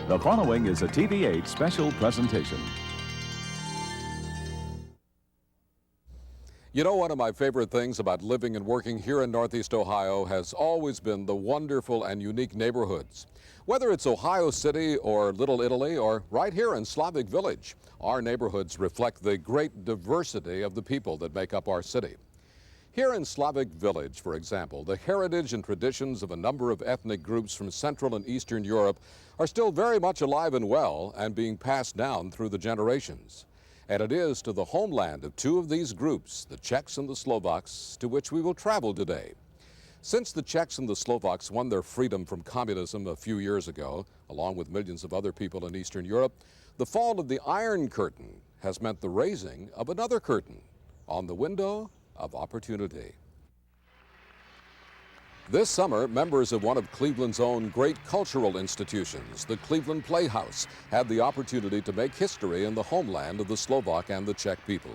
The following is a TV8 special presentation. You know, one of my favorite things about living and working here in Northeast Ohio has always been the wonderful and unique neighborhoods. Whether it's Ohio City or Little Italy or right here in Slavic Village, our neighborhoods reflect the great diversity of the people that make up our city. Here in Slavic Village, for example, the heritage and traditions of a number of ethnic groups from Central and Eastern Europe are still very much alive and well and being passed down through the generations. And it is to the homeland of two of these groups, the Czechs and the Slovaks, to which we will travel today. Since the Czechs and the Slovaks won their freedom from communism a few years ago, along with millions of other people in Eastern Europe, the fall of the Iron Curtain has meant the raising of another curtain on the window of opportunity. This summer, members of one of Cleveland's own great cultural institutions, the Cleveland Playhouse, had the opportunity to make history in the homeland of the Slovak and the Czech people.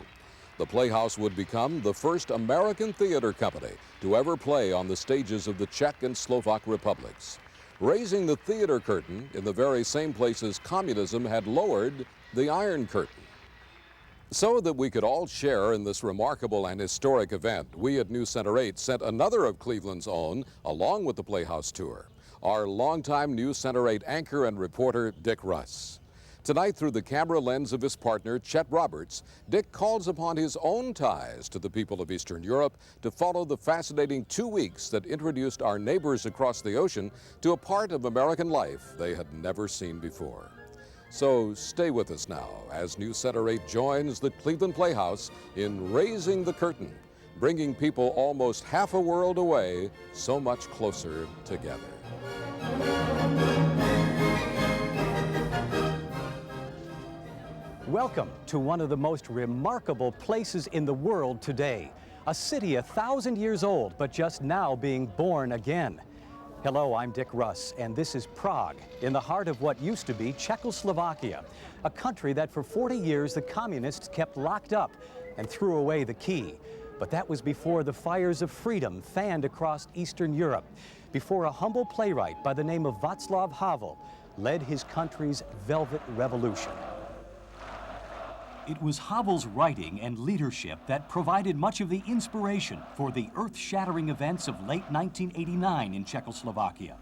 The Playhouse would become the first American theater company to ever play on the stages of the Czech and Slovak republics, raising the theater curtain in the very same places communism had lowered the Iron Curtain. So that we could all share in this remarkable and historic event, we at News Center 8 sent another of Cleveland's own along with the Playhouse tour, our longtime News Center 8 anchor and reporter, Dick Russ. Tonight, through the camera lens of his partner, Chet Roberts, Dick calls upon his own ties to the people of Eastern Europe to follow the fascinating 2 weeks that introduced our neighbors across the ocean to a part of American life they had never seen before. So stay with us now as News Center 8 joins the Cleveland Playhouse in raising the curtain, bringing people almost half a world away so much closer together. Welcome to one of the most remarkable places in the world today. A city 1,000 years old, but just now being born again. Hello, I'm Dick Russ, and this is Prague, in the heart of what used to be Czechoslovakia, a country that for 40 years the communists kept locked up and threw away the key. But that was before the fires of freedom fanned across Eastern Europe, before a humble playwright by the name of Václav Havel led his country's Velvet Revolution. It was Havel's writing and leadership that provided much of the inspiration for the earth-shattering events of late 1989 in Czechoslovakia.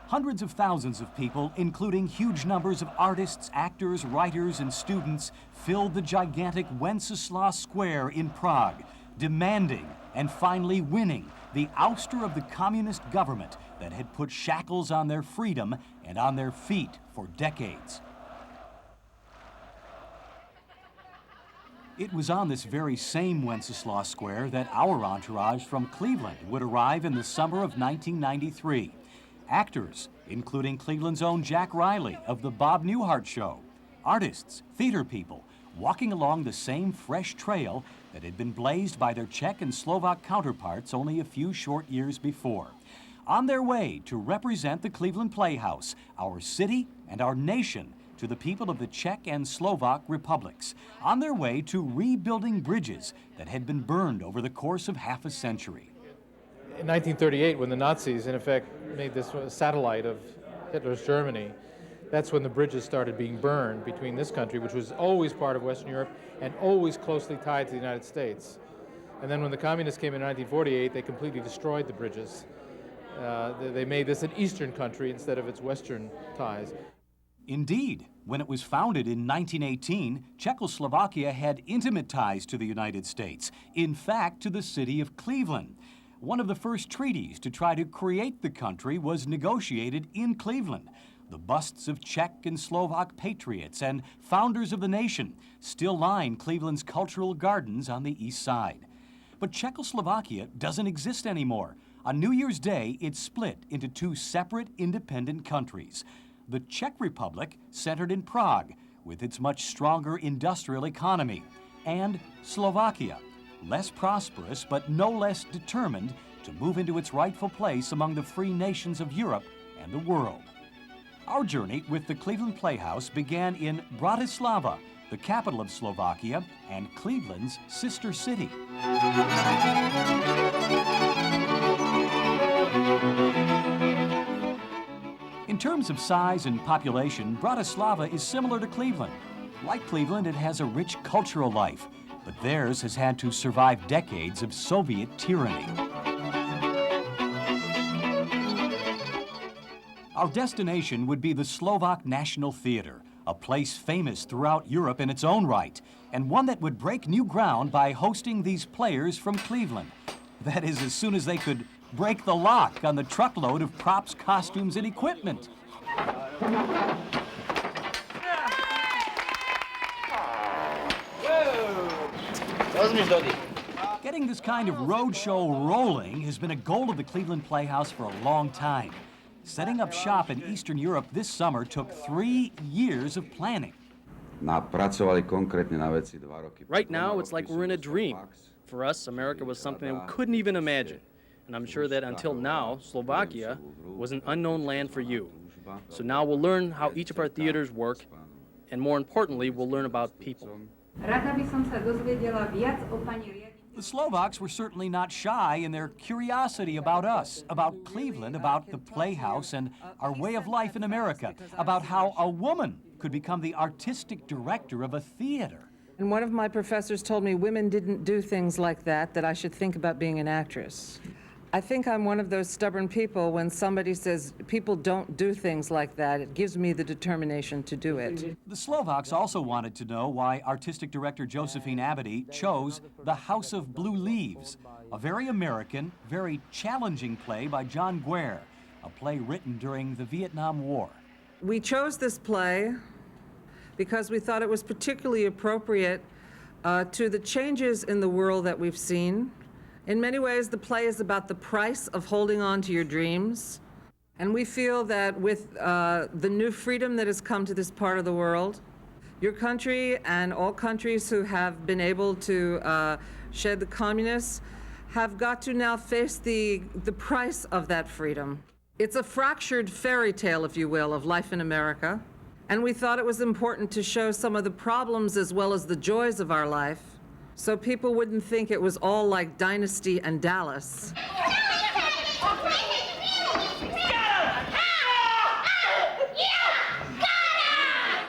Hundreds of thousands of people, including huge numbers of artists, actors, writers, and students, filled the gigantic Wenceslas Square in Prague, demanding and finally winning the ouster of the communist government that had put shackles on their freedom and on their feet for decades. It was on this very same Wenceslas Square that our entourage from Cleveland would arrive in the summer of 1993. Actors, including Cleveland's own Jack Riley of the Bob Newhart Show, artists, theater people, walking along the same fresh trail that had been blazed by their Czech and Slovak counterparts only a few short years before. On their way to represent the Cleveland Playhouse, our city and our nation, to the people of the Czech and Slovak republics, on their way to rebuilding bridges that had been burned over the course of half a century. In 1938, when the Nazis, in effect, made this satellite of Hitler's Germany, that's when the bridges started being burned between this country, which was always part of Western Europe and always closely tied to the United States. And then when the communists came in 1948, they completely destroyed the bridges. They made this an Eastern country instead of its Western ties. Indeed, when it was founded in 1918, Czechoslovakia had intimate ties to the United States, in fact, to the city of Cleveland. One of the first treaties to try to create the country was negotiated in Cleveland. The busts of Czech and Slovak patriots and founders of the nation still line Cleveland's cultural gardens on the east side. But Czechoslovakia doesn't exist anymore. On New Year's Day, it split into two separate independent countries. The Czech Republic, centered in Prague, with its much stronger industrial economy, and Slovakia, less prosperous but no less determined to move into its rightful place among the free nations of Europe and the world. Our journey with the Cleveland Playhouse began in Bratislava, the capital of Slovakia and Cleveland's sister city. terms of size and population, Bratislava is similar to Cleveland. Like Cleveland, it has a rich cultural life, but theirs has had to survive decades of Soviet tyranny. Our destination would be the Slovak National Theater, a place famous throughout Europe in its own right, and one that would break new ground by hosting these players from Cleveland. That is, as soon as they could break the lock on the truckload of props, costumes, and equipment. Getting this kind of roadshow rolling has been a goal of the Cleveland Playhouse for a long time. Setting up shop in Eastern Europe this summer took 3 years of planning. Right now, it's like we're in a dream. For us, America was something we couldn't even imagine. And I'm sure that until now, Slovakia was an unknown land for you. So now we'll learn how each of our theaters work, and more importantly, we'll learn about people. The Slovaks were certainly not shy in their curiosity about us, about Cleveland, about the Playhouse, and our way of life in America, about how a woman could become the artistic director of a theater. And one of my professors told me women didn't do things like that I should think about being an actress. I think I'm one of those stubborn people. When somebody says people don't do things like that, it gives me the determination to do it. The Slovaks also wanted to know why artistic director Josephine Abedy chose The House of Blue Leaves, a very American, very challenging play by John Guare, a play written during the Vietnam War. We chose this play because we thought it was particularly appropriate to the changes in the world that we've seen. In many ways, the play is about the price of holding on to your dreams. And we feel that with the new freedom that has come to this part of the world, your country and all countries who have been able to shed the communists have got to now face the price of that freedom. It's a fractured fairy tale, if you will, of life in America. And we thought it was important to show some of the problems as well as the joys of our life, so people wouldn't think it was all like Dynasty and Dallas.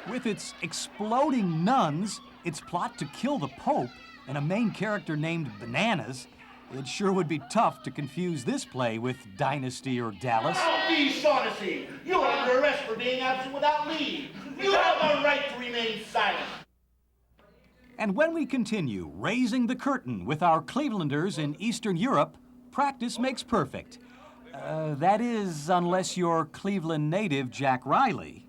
With its exploding nuns, its plot to kill the Pope, and a main character named Bananas, it sure would be tough to confuse this play with Dynasty or Dallas. L.B. Shaughnessy, you are under arrest for being absent without leave. You have the right to remain silent. And when we continue raising the curtain with our Clevelanders in Eastern Europe, practice makes perfect. That is, unless you're Cleveland native Jack Riley.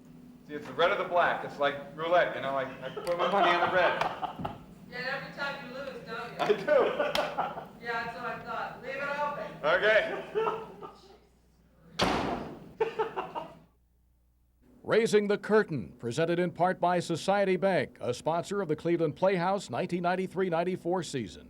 See, it's the red or the black. It's like roulette, you know, I put my money on the red. Yeah, and every time you lose, don't you? I do. Yeah, that's what I thought. Leave it open. Okay. Raising the Curtain, presented in part by Society Bank, a sponsor of the Cleveland Playhouse 1993-94 season.